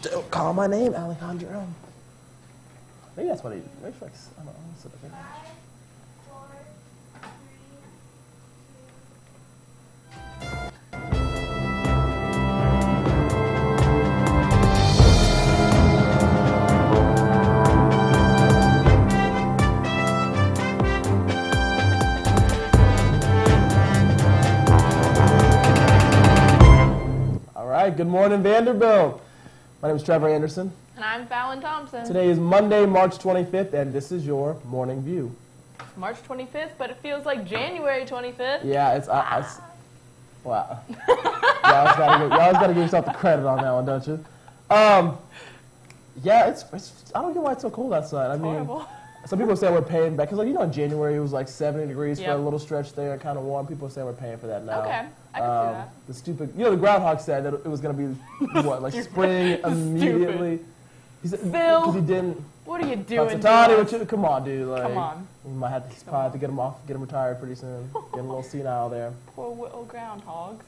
Don't call my name, Alejandro. Maybe that's what he reflex. I don't know. Let's look at that. 5, 4, 2. All right. Good morning, Vanderbilt. My name is Trevor Anderson. And I'm Fallon Thompson. Today is Monday, March 25th, and this is your Morning View. March 25th, but it feels like January 25th. Yeah, it's wow. You always gotta give yourself the credit on that one, don't you? Yeah, it's I don't get why it's so cold outside. I mean, Horrible. some people say we're paying back because, like, in January it was like 70 degrees for Yep. a little stretch there, kind of warm. People say we're paying for that now. Okay, I can see that. The stupid, the groundhog said that it was gonna be what, like spring immediately. He said, Phil, because he didn't. What are you doing? Tani, come on, dude. Like, Come on. We might have to, probably have to get him retired pretty soon. Get him a little senile there. Poor little groundhog.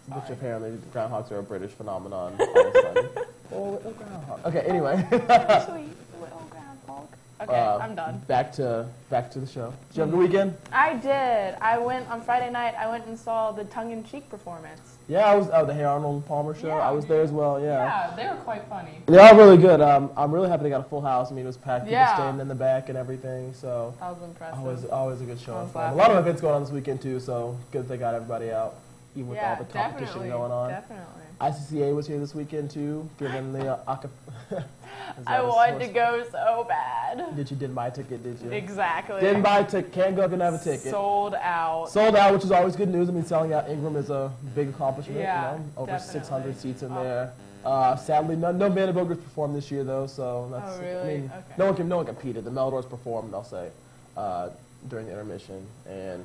Which apparently the groundhogs are a British phenomenon. All of a sudden. Oh, little groundhog. Okay, anyway. Sweet little groundhog. Okay, I'm done. Back to the show. Did you have a good weekend? I did. I went on Friday night. I went and saw the tongue-in-cheek performance. Yeah, I was the Hey Arnold Palmer show. Yeah. I was there as well. Yeah, they were quite funny. They are really good. I'm really happy they got a full house. I mean, it was packed. People Yeah. standing in the back and everything. So That was impressive. always a good show. I was A laughing. lot of events going on this weekend too. So good that they got everybody out, even with all Yeah, the competition definitely, going on. definitely. ICCA was here this weekend too, given the I wanted to go so bad. Didn't buy a ticket, did you? Exactly. Didn't buy a ticket. Can't go up and have a ticket. Sold out. Sold out, which is always good news. I mean, selling out Ingram is a big accomplishment. Yeah, Over definitely. 600 seats in there. Sadly, no Vanderbilt groups performed this year though, so that's. Oh, really? I mean, Okay. no one competed. The Meldors performed, I'll say, during the intermission and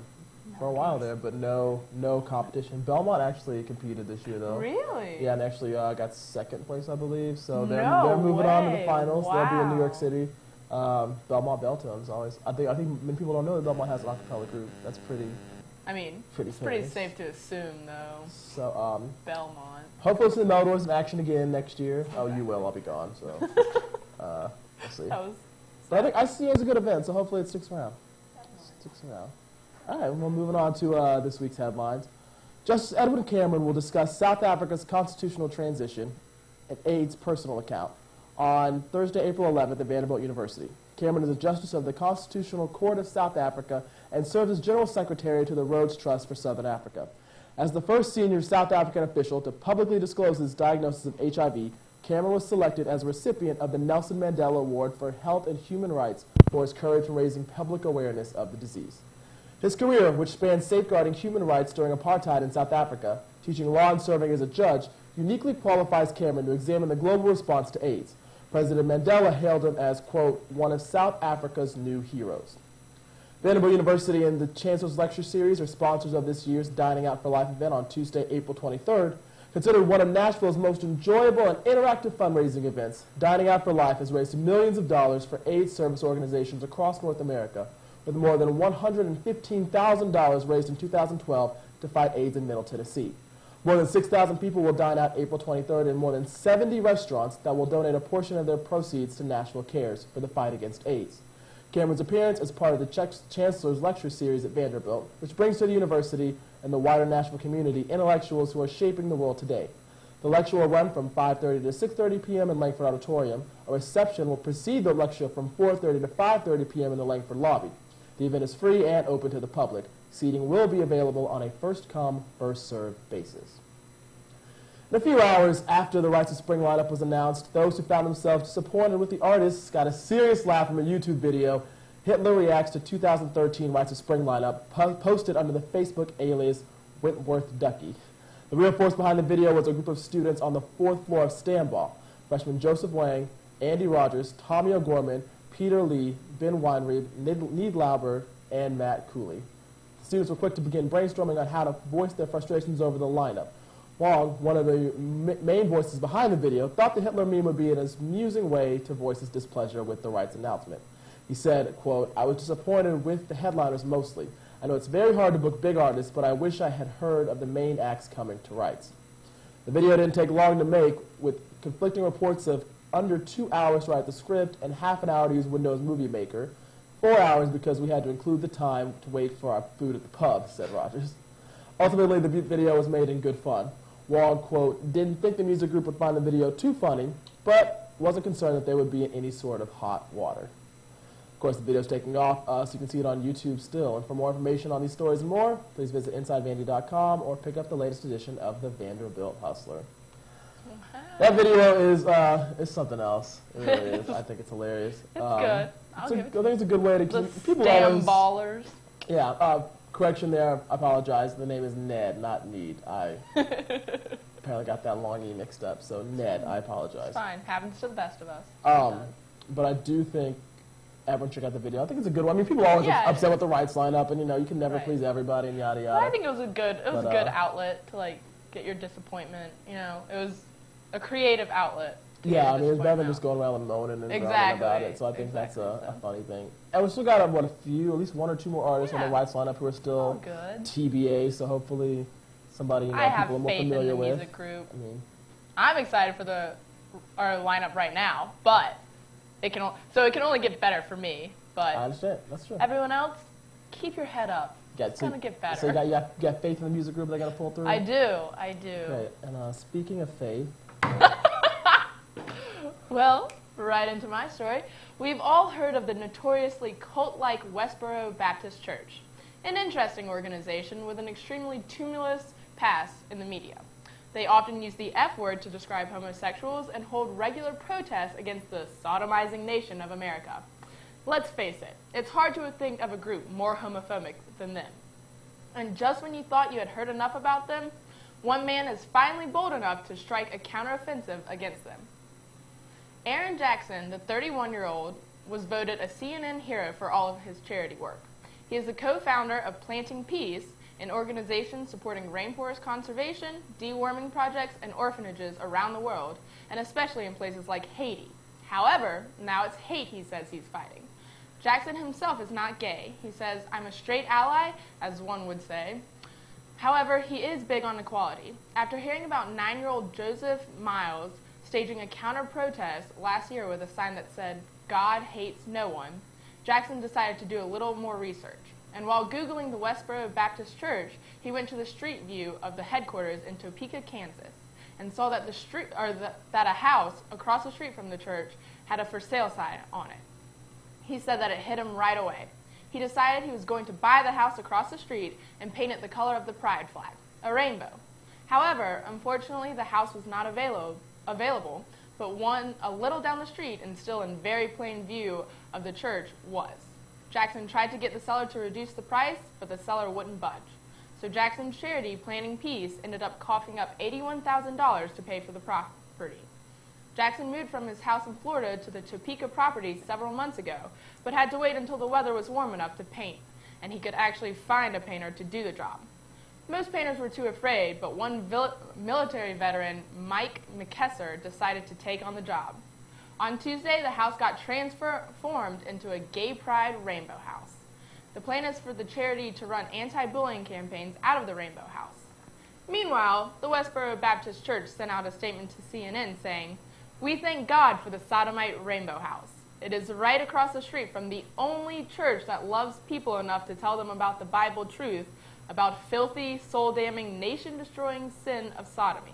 for a while there, but no competition. Belmont actually competed this year though. Really? Yeah, and actually got second place, I believe. So they're No moving on to the way. finals. They'll be in New York Wow. City. Belmont Belltones always. I think many people don't know that Belmont has an acapella group. That's pretty It's pretty safe to assume, though. So Belmont. hopefully we'll see the Meldors in action again next year. Oh, you will. I'll be gone. So we'll see. That was. But I think ICA is a good event, so hopefully it sticks around. All right, well, moving on to this week's headlines. Justice Edwin Cameron will discuss South Africa's constitutional transition and AIDS personal account on Thursday, April 11th at Vanderbilt University. Cameron is a justice of the Constitutional Court of South Africa and serves as General Secretary to the Rhodes Trust for Southern Africa. As the first senior South African official to publicly disclose his diagnosis of HIV, Cameron was selected as a recipient of the Nelson Mandela Award for Health and Human Rights for his courage in raising public awareness of the disease. His career, which spans safeguarding human rights during apartheid in South Africa, teaching law and serving as a judge, uniquely qualifies Cameron to examine the global response to AIDS. President Mandela hailed him as, quote, one of South Africa's new heroes. Vanderbilt University and the Chancellor's Lecture Series are sponsors of this year's Dining Out for Life event on Tuesday, April 23rd. Considered one of Nashville's most enjoyable and interactive fundraising events, Dining Out for Life has raised millions of dollars for AIDS service organizations across North America, with more than $115,000 raised in 2012 to fight AIDS in Middle Tennessee. More than 6,000 people will dine out April 23rd in more than 70 restaurants that will donate a portion of their proceeds to Nashville Cares for the fight against AIDS. Cameron's appearance is part of the Chancellor's Lecture Series at Vanderbilt, which brings to the university and the wider Nashville community intellectuals who are shaping the world today. The lecture will run from 5:30 to 6:30 p.m. in Langford Auditorium. A reception will precede the lecture from 4:30 to 5:30 p.m. in the Langford lobby. The event is free and open to the public. Seating will be available on a first-come, first-served basis. In a few hours after the Rites of Spring lineup was announced, those who found themselves disappointed with the artists got a serious laugh from a YouTube video. Hitler reacts to 2013 Rites of Spring lineup, posted under the Facebook alias Whitworth Ducky. The real force behind the video was a group of students on the 4th floor of Stanball. Freshmen Joseph Wang, Andy Rogers, Tommy O'Gorman, Peter Lee, Ben Weinreib, Need Lauber, and Matt Cooley. The students were quick to begin brainstorming on how to voice their frustrations over the lineup. Wong, one of the main voices behind the video, thought the Hitler meme would be an amusing way to voice his displeasure with the Rites announcement. He said, quote, I was disappointed with the headliners mostly. I know it's very hard to book big artists, but I wish I had heard of the main acts coming to Rites. The video didn't take long to make, with conflicting reports of under 2 hours to write the script and half an hour to use Windows Movie Maker. 4 hours because we had to include the time to wait for our food at the pub, said Rogers. Ultimately, the video was made in good fun. Wong, quote, didn't think the music group would find the video too funny, but wasn't concerned that they would be in any sort of hot water. Of course, the video's taking off, so you can see it on YouTube still. And for more information on these stories and more, please visit InsideVandy.com or pick up the latest edition of the Vanderbilt Hustler. That video is something else. It really is. I think it's hilarious. It's good. I think it's a good way to keep people damn always, ballers. Yeah. Correction there. I apologize. The name is Ned, not Need. I apparently got that long E mixed up. So Ned, I apologize. It's fine. Happens to the best of us. But I do think everyone check out the video. I think it's a good one. I mean, people are always upset with the rights lineup, and you can never please everybody, and yada yada. Well, I think it was a good outlet to get your disappointment. It was a creative outlet. Yeah, I mean, it's better than just going around and moaning and growling about it. So I think that's a funny thing. And we still got at least one or two more artists on the rights lineup who are still TBA. So hopefully somebody people are more familiar with. Music group. I'm excited for our lineup right now, but it can only get better for me. But I understand. That's true. Everyone else, keep your head up. It's gonna get better. So you got faith in the music group they got to pull through. I do. Great. And speaking of faith. Well, right into my story. We've all heard of the notoriously cult-like Westboro Baptist Church, an interesting organization with an extremely tumultuous past in the media. They often use the F word to describe homosexuals and hold regular protests against the sodomizing nation of America. Let's face it, it's hard to think of a group more homophobic than them. And just when you thought you had heard enough about them, one man is finally bold enough to strike a counteroffensive against them. Aaron Jackson, the 31-year-old, was voted a CNN hero for all of his charity work. He is the co-founder of Planting Peace, an organization supporting rainforest conservation, deworming projects, and orphanages around the world, and especially in places like Haiti. However, now it's hate he says he's fighting. Jackson himself is not gay. He says, "I'm a straight ally," as one would say. However, he is big on equality. After hearing about 9-year-old Joseph Miles staging a counter-protest last year with a sign that said, "God hates no one," Jackson decided to do a little more research. And while Googling the Westboro Baptist Church, he went to the street view of the headquarters in Topeka, Kansas, and saw that that a house across the street from the church had a for sale sign on it. He said that it hit him right away. He decided he was going to buy the house across the street and paint it the color of the pride flag, a rainbow. However, unfortunately, the house was not available, but one a little down the street and still in very plain view of the church was. Jackson tried to get the seller to reduce the price, but the seller wouldn't budge. So Jackson's charity, Planting Peace, ended up coughing up $81,000 to pay for the property. Jackson moved from his house in Florida to the Topeka property several months ago, but had to wait until the weather was warm enough to paint, and he could actually find a painter to do the job. Most painters were too afraid, but one military veteran, Mike McKesser, decided to take on the job. On Tuesday, the house got transformed into a gay pride rainbow house. The plan is for the charity to run anti-bullying campaigns out of the rainbow house. Meanwhile, the Westboro Baptist Church sent out a statement to CNN saying, "We thank God for the sodomite rainbow house. It is right across the street from the only church that loves people enough to tell them about the Bible truth about filthy, soul-damning, nation-destroying sin of sodomy.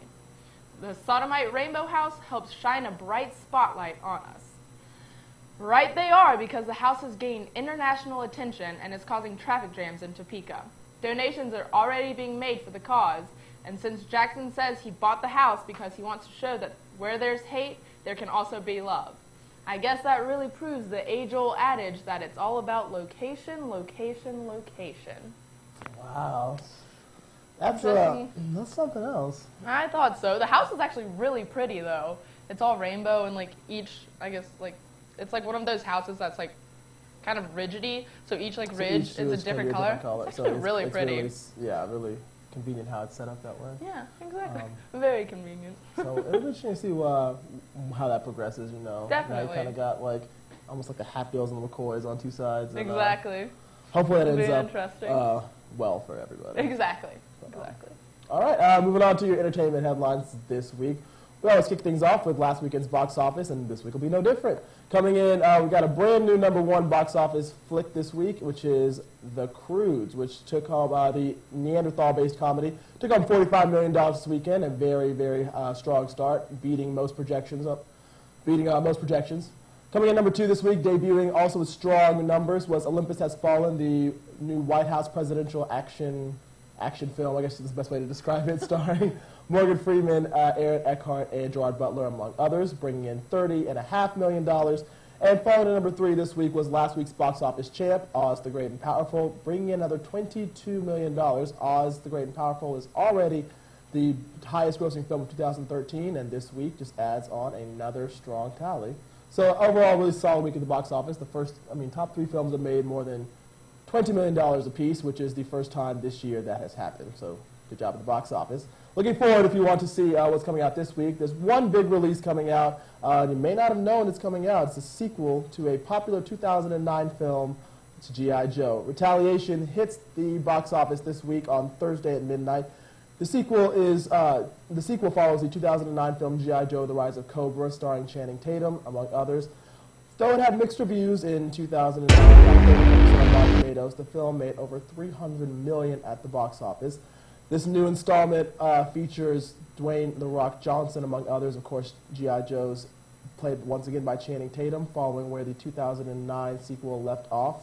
The sodomite rainbow house helps shine a bright spotlight on us." Right they are, because the house has gained international attention and is causing traffic jams in Topeka. Donations are already being made for the cause, and since Jackson says he bought the house because he wants to show that where there's hate, there can also be love. I guess that really proves the age-old adage that it's all about location, location, location. Wow. That's something else. I thought so. The house is actually really pretty, though. It's all rainbow, and it's like one of those houses that's kind of ridgety. So each ridge is a different color. It's actually really pretty. Really convenient how it's set up that way. Yeah, exactly. Very convenient. So it'll be interesting to see how that progresses. Definitely. Now you kind of got almost like the Hatfields and the McCoys on two sides. And, exactly. Hopefully it ends interesting. well for everybody. Exactly. All right, moving on to your entertainment headlines this week. We always kick things off with last weekend's box office, and this week will be no different. Coming in, we got a brand new #1 box office flick this week, which is The Croods, which took home the Neanderthal-based comedy. Took home $45 million this weekend, a very, very strong start, beating most projections. Coming in #2 this week, debuting also with strong numbers, was Olympus Has Fallen, the new White House presidential action film, I guess is the best way to describe it, starring Morgan Freeman, Aaron Eckhart, and Gerard Butler, among others, bringing in $30.5 million. And following in #3 this week was last week's box office champ, Oz the Great and Powerful, bringing in another $22 million. Oz the Great and Powerful is already the highest grossing film of 2013, and this week just adds on another strong tally. So overall, really solid week at the box office. Top 3 films have made more than $20 million apiece, which is the first time this year that has happened. So good job at the box office. Looking forward, if you want to see what's coming out this week, there's one big release coming out. You may not have known it's coming out. It's a sequel to a popular 2009 film. It's G.I. Joe. Retaliation hits the box office this week on Thursday at midnight. The sequel follows the 2009 film G.I. Joe: The Rise of Cobra, starring Channing Tatum, among others. Though it had mixed reviews in 2009, on Rotten Tomatoes, the film made over $300 million at the box office. This new installment features Dwayne "The Rock" Johnson, among others. Of course, G.I. Joe's played once again by Channing Tatum, following where the 2009 sequel left off.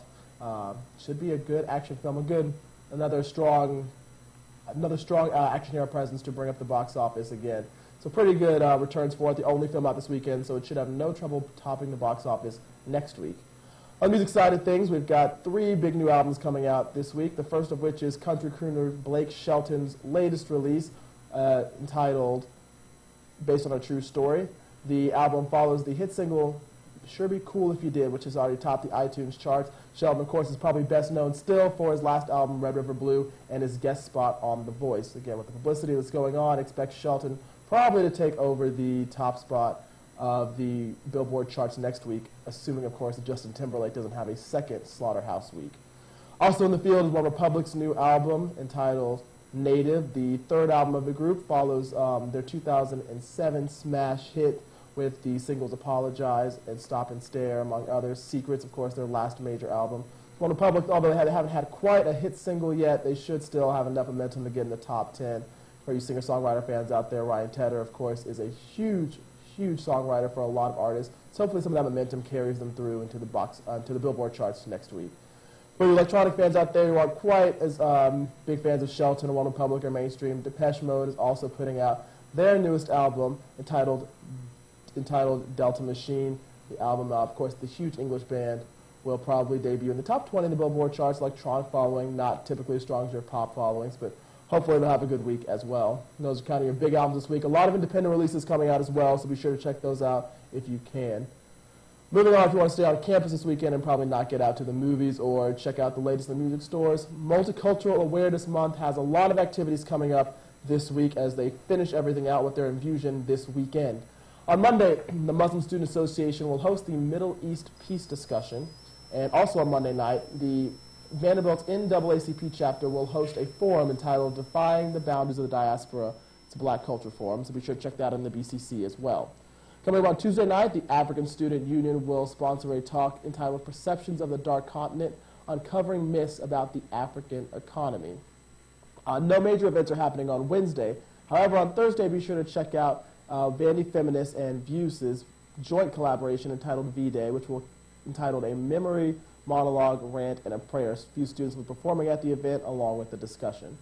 Should be a good action film, another strong action hero presence to bring up the box office again. So pretty good returns for it. The only film out this weekend, so it should have no trouble topping the box office next week. On music side of things, we've got 3 big new albums coming out this week, the first of which is country crooner Blake Shelton's latest release, entitled Based on a True Story. The album follows the hit single Sure Be Cool If You Did, which has already topped the iTunes charts. Sheldon, of course, is probably best known still for his last album, Red River Blue, and his guest spot on The Voice. Again, with the publicity that's going on, expect Shelton probably to take over the top spot of the Billboard charts next week, assuming, of course, that Justin Timberlake doesn't have a second Slaughterhouse week. Also in the field is OneRepublic's new album entitled Native. The third album of the group follows their 2007 smash hit with the singles Apologize and Stop and Stare, among others. Secrets, of course, their last major album. OneRepublic, although they haven't had quite a hit single yet, they should still have enough momentum to get in the top 10. For you singer-songwriter fans out there, Ryan Tedder, of course, is a huge songwriter for a lot of artists. So hopefully some of that momentum carries them through into the Billboard charts next week. For you electronic fans out there who aren't quite as big fans of Shelton or OneRepublic or mainstream, Depeche Mode is also putting out their newest album entitled Delta Machine. The album, of course, the huge English band, will probably debut in the top 20 in the Billboard charts. Electronic following, not typically as strong as your pop followings, but hopefully they'll have a good week as well. And those are kind of your big albums this week. A lot of independent releases coming out as well, so be sure to check those out if you can. Moving on, if you want to stay on campus this weekend and probably not get out to the movies or check out the latest in the music stores, Multicultural Awareness Month has a lot of activities coming up this week as they finish everything out with their infusion this weekend. On Monday, the Muslim Student Association will host the Middle East Peace Discussion, and also on Monday night, the Vanderbilt's NAACP chapter will host a forum entitled Defying the Boundaries of the Diaspora. It's a Black Culture Forum, so be sure to check that out in the BCC as well. Coming up on Tuesday night, the African Student Union will sponsor a talk entitled Perceptions of the Dark Continent, Uncovering Myths About the African Economy. No major events are happening on Wednesday. However, on Thursday, be sure to check out Vandy Feminist and Vuse's joint collaboration entitled V-Day, which will entitled A Memory, Monologue, Rant, and a Prayer. A few students will be performing at the event along with the discussion.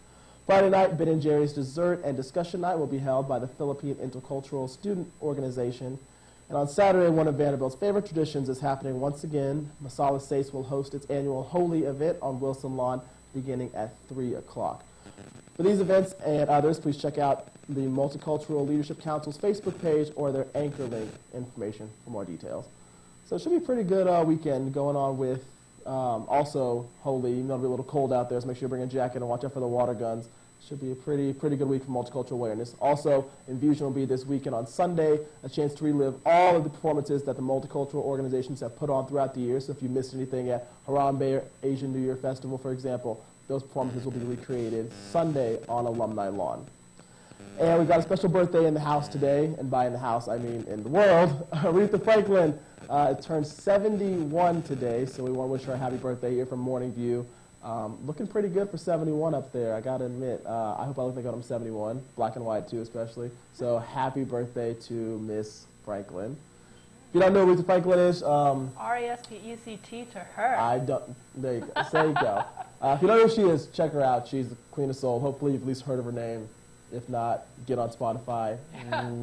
Friday night, Ben & Jerry's Dessert and Discussion Night will be held by the Philippine Intercultural Student Organization. And on Saturday, one of Vanderbilt's favorite traditions is happening once again. Masala Sace will host its annual Holy event on Wilson Lawn beginning at 3 o'clock. For these events and others, please check out the Multicultural Leadership Council's Facebook page or their anchor link information for more details. So it should be a pretty good weekend going on with also Holy. Even though it'll be a little cold out there, so make sure you bring a jacket and watch out for the water guns. Should be a pretty good week for multicultural awareness. Also, Infusion will be this weekend on Sunday, a chance to relive all of the performances that the multicultural organizations have put on throughout the year. So if you missed anything at Harambe Asian New Year Festival, for example, those performances will be recreated Sunday on Alumni Lawn. And we got a special birthday in the house today, and by in the house, I mean in the world. Aretha Franklin turned 71 today, so we want to wish her a happy birthday here from Morning View. Looking pretty good for 71 up there, I gotta admit. I hope I look like I'm 71, black and white too especially. So happy birthday to Miss Franklin. If you don't know who Aretha Franklin is, R-E-S-P-E-C-T to her. I don't, there you go, there you go. If you don't know who she is, check her out. She's the queen of soul. Hopefully you've at least heard of her name. If not, get on Spotify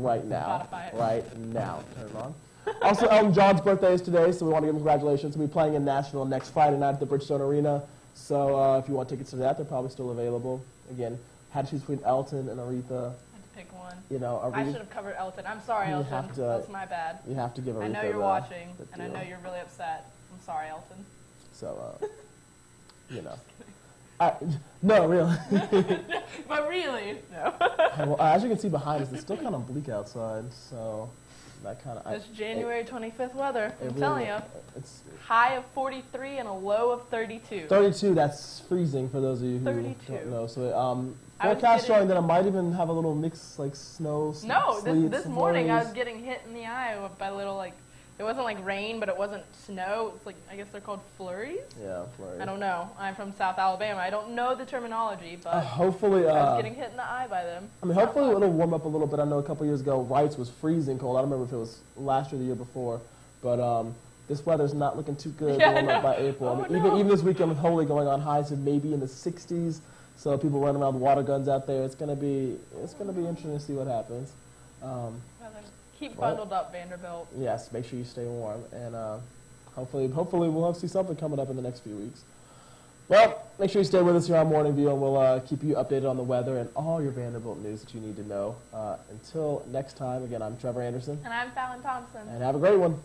right now. Spotify. Right now. Turn it on. Also, Elton John's birthday is today, so we want to give him congratulations. We'll be playing in Nashville next Friday night at the Bridgestone Arena. So if you want tickets to that, they're probably still available. Again, had to choose between Elton and Aretha. I had to pick one. You know, I should have covered Elton. I'm sorry, You Elton. have to- That's my bad. You have to give Aretha I know you're watching, the and I deal. know you're really upset. I'm sorry, Elton. So, you know. No, really. But really, no. Well, as you can see behind us, it's still kind of bleak outside, so that kind of... It's January 25th weather. I'm really- telling you. It's High of 43 and a low of 32. 32, that's freezing for those of you who 32. don't know. So, I was forecast getting- showing that it might even have a little mix, like snow, No, sleet, this morning I was flurries. getting hit in the eye by little, like, it wasn't like rain, but it wasn't snow. It's like, I guess they're called flurries? Yeah, flurries. I don't know. I'm from South Alabama. I don't know the terminology, but Hopefully, I was getting hit in the eye by them. I mean, hopefully it'll warm up a little bit. I know a couple years ago, Wrights was freezing cold. I don't remember if it was last year or the year before, but this weather's not looking too good Yeah, I warm up know. by April. Oh, I mean, no. even this weekend with Holy going on highs of maybe in the 60s, so people running around with water guns out there. It's gonna be interesting to see what happens. Keep Well, bundled up, Vanderbilt. Yes, make sure you stay warm, and hopefully we'll see something coming up in the next few weeks. Well, make sure you stay with us here on Morning View, and we'll keep you updated on the weather and all your Vanderbilt news that you need to know. Until next time, again, I'm Trevor Anderson, And I'm Fallon Thompson. and have a great one.